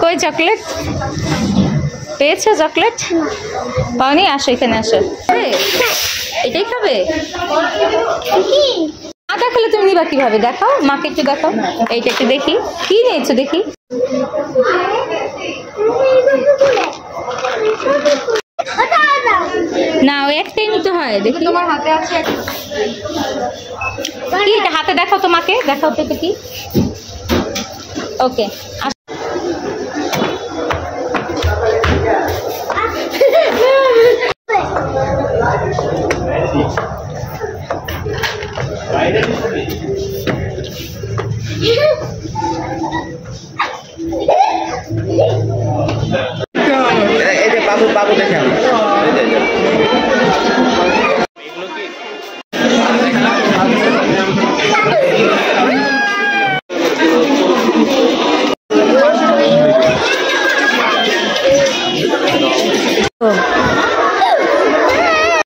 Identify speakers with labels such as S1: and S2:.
S1: কই চকলেট পেয়েছো? চকলেট পাওনি? আসো এখানে আসো। এটাই খাবে? না দেখালে তুমি নিবা কিভাবে? দেখাও মাকে, একটু দেখাও। এইটা একটু দেখি, কি নিয়েছো দেখি। না ওই একটাই নিতে হয়। দেখি তোমার হাতে আছে কি? এটা হাতে দেখাও তো মাকে, দেখাও তো কি। ওকে
S2: এই যে বাবু বাবু দেখেন